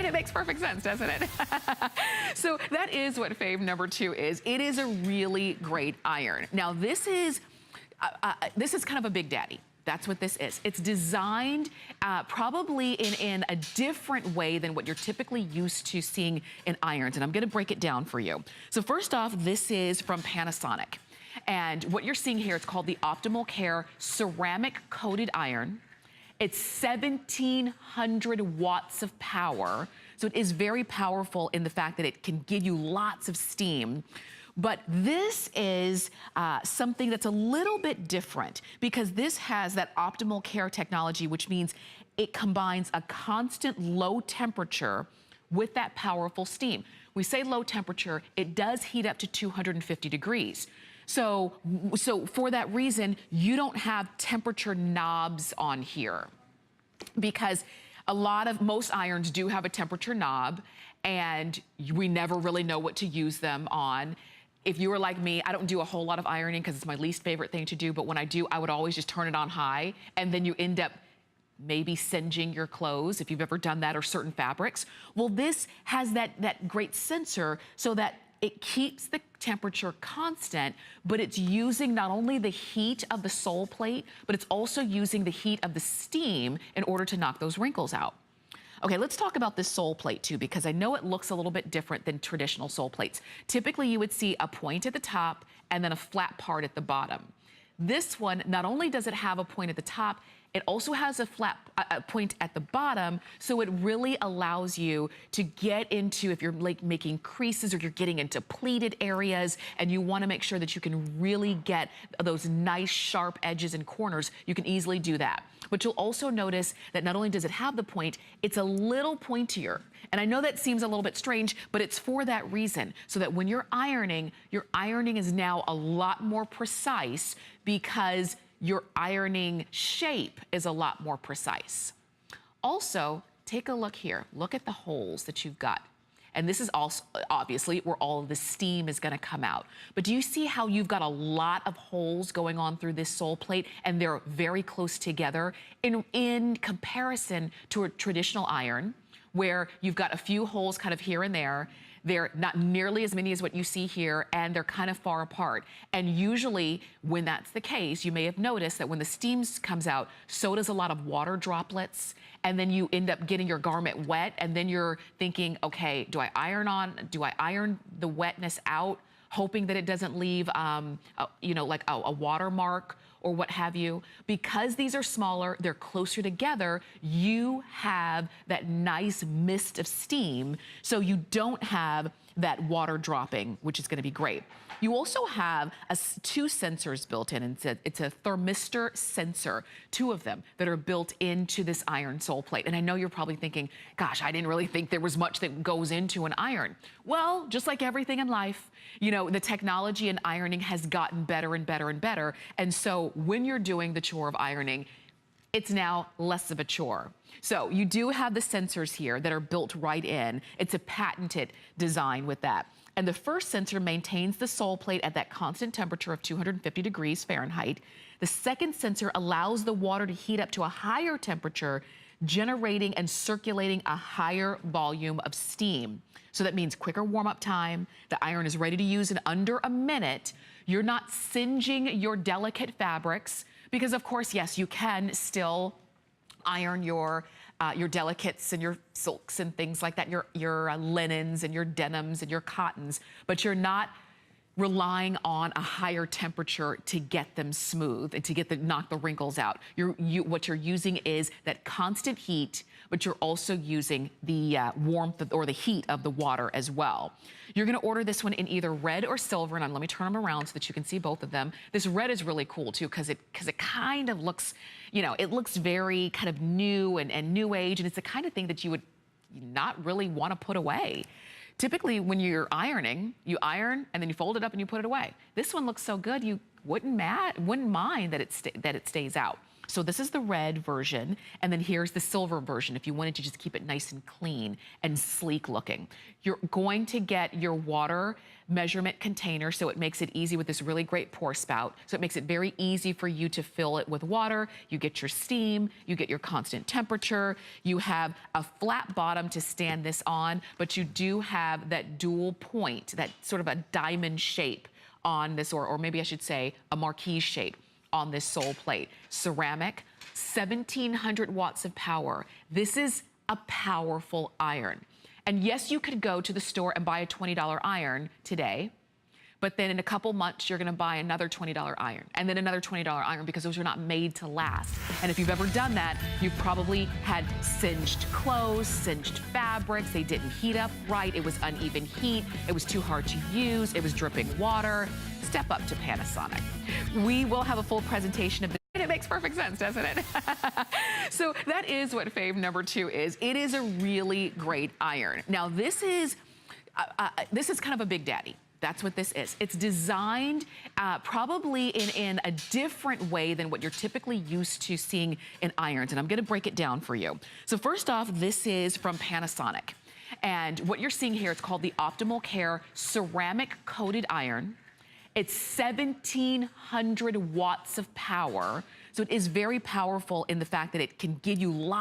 It makes perfect sense, doesn't it? So that is what fave number 2 is. It is a really great iron. Now this is kind of a big daddy. That's what this is. It's designed probably in a different way than what you're typically used to seeing in irons, and I'm gonna break it down for you. So first off, this is from Panasonic. And what you're seeing here, it's called the Optimal Care Ceramic Coated Iron. It's 1700 watts of power. So it is very powerful in the fact that it can give you lots of steam. But this is something that's a little bit different because this has that optimal care technology, which means it combines a constant low temperature with that powerful steam. We say low temperature, it does heat up to 250 degrees. So for that reason, you don't have temperature knobs on here because most irons do have a temperature knob and we never really know what to use them on. If you were like me, I don't do a whole lot of ironing because it's my least favorite thing to do, but when I do, I would always just turn it on high and then you end up maybe singeing your clothes if you've ever done that or certain fabrics. Well, this has that great sensor so that it keeps the temperature constant, but it's using not only the heat of the sole plate, but it's also using the heat of the steam in order to knock those wrinkles out. Okay, let's talk about this sole plate too, because I know it looks a little bit different than traditional sole plates. Typically, you would see a point at the top and then a flat part at the bottom. This one, not only does it have a point at the top, it also has a flat point at the bottom, so it really allows you to get into, if you're like making creases or you're getting into pleated areas and you wanna make sure that you can really get those nice sharp edges and corners, you can easily do that. But you'll also notice that not only does it have the point, it's a little pointier. And I know that seems a little bit strange, but it's for that reason, so that when you're ironing, your ironing is now a lot more precise because your ironing shape is a lot more precise. Also, take a look here. Look at the holes that you've got. And this is also obviously where all of the steam is gonna come out. But do you see how you've got a lot of holes going on through this sole plate and they're very close together in comparison to a traditional iron where you've got a few holes kind of here and there. They're not nearly as many as what you see here, and they're kind of far apart. And usually, when that's the case, you may have noticed that when the steam comes out, so does a lot of water droplets, and then you end up getting your garment wet, and then you're thinking, okay, do I iron the wetness out, hoping that it doesn't leave, like a watermark or what have you? Because these are smaller, they're closer together, you have that nice mist of steam, so you don't have that water dropping, which is gonna be great. You also have two sensors built in, and it's a thermistor sensor, 2 of them that are built into this iron sole plate. And I know you're probably thinking, gosh, I didn't really think there was much that goes into an iron. Well, just like everything in life, the technology in ironing has gotten better and better and better. And so when you're doing the chore of ironing, it's now less of a chore. So you do have the sensors here that are built right in. It's a patented design with that. And the first sensor maintains the sole plate at that constant temperature of 250 degrees Fahrenheit. The second sensor allows the water to heat up to a higher temperature, generating and circulating a higher volume of steam. So that means quicker warm-up time. The iron is ready to use in under a minute. You're not singeing your delicate fabrics because, of course, yes, you can still iron your delicates and your silks and things like that, your linens and your denims and your cottons, but you're not relying on a higher temperature to get them smooth and to knock the wrinkles out. What you're using is that constant heat, but you're also using the warmth or the heat of the water as well. You're gonna order this one in either red or silver, and let me turn them around so that you can see both of them. This red is really cool too, because it kind of looks, it looks very kind of new and new age, and it's the kind of thing that you would not really wanna put away. Typically, when you're ironing, you iron and then you fold it up and you put it away. This one looks so good, you wouldn't mind that it stays out. So this is the red version, and then here's the silver version if you wanted to just keep it nice and clean and sleek looking. You're going to get your water measurement container, so it makes it easy with this really great pour spout. So it makes it very easy for you to fill it with water. You get your steam, you get your constant temperature, you have a flat bottom to stand this on, but you do have that dual point, that sort of a diamond shape on this, or maybe I should say a marquee shape on this sole plate. Ceramic, 1700 watts of power. This is a powerful iron. And yes, you could go to the store and buy a $20 iron today, but then in a couple months, you're gonna buy another $20 iron, and then another $20 iron, because those are not made to last. And if you've ever done that, you've probably had singed clothes, singed fabrics, they didn't heat up right, it was uneven heat, it was too hard to use, it was dripping water. Step up to Panasonic. We will have a full presentation of this. And it makes perfect sense, doesn't it? So that is what fave number 2 is. It is a really great iron. Now this is kind of a big daddy. That's what this is. It's designed probably in a different way than what you're typically used to seeing in irons. And I'm gonna break it down for you. So first off, this is from Panasonic. And what you're seeing here, it's called the Optimal Care Ceramic Coated Iron. It's 1700 watts of power. So it is very powerful in the fact that it can give you lots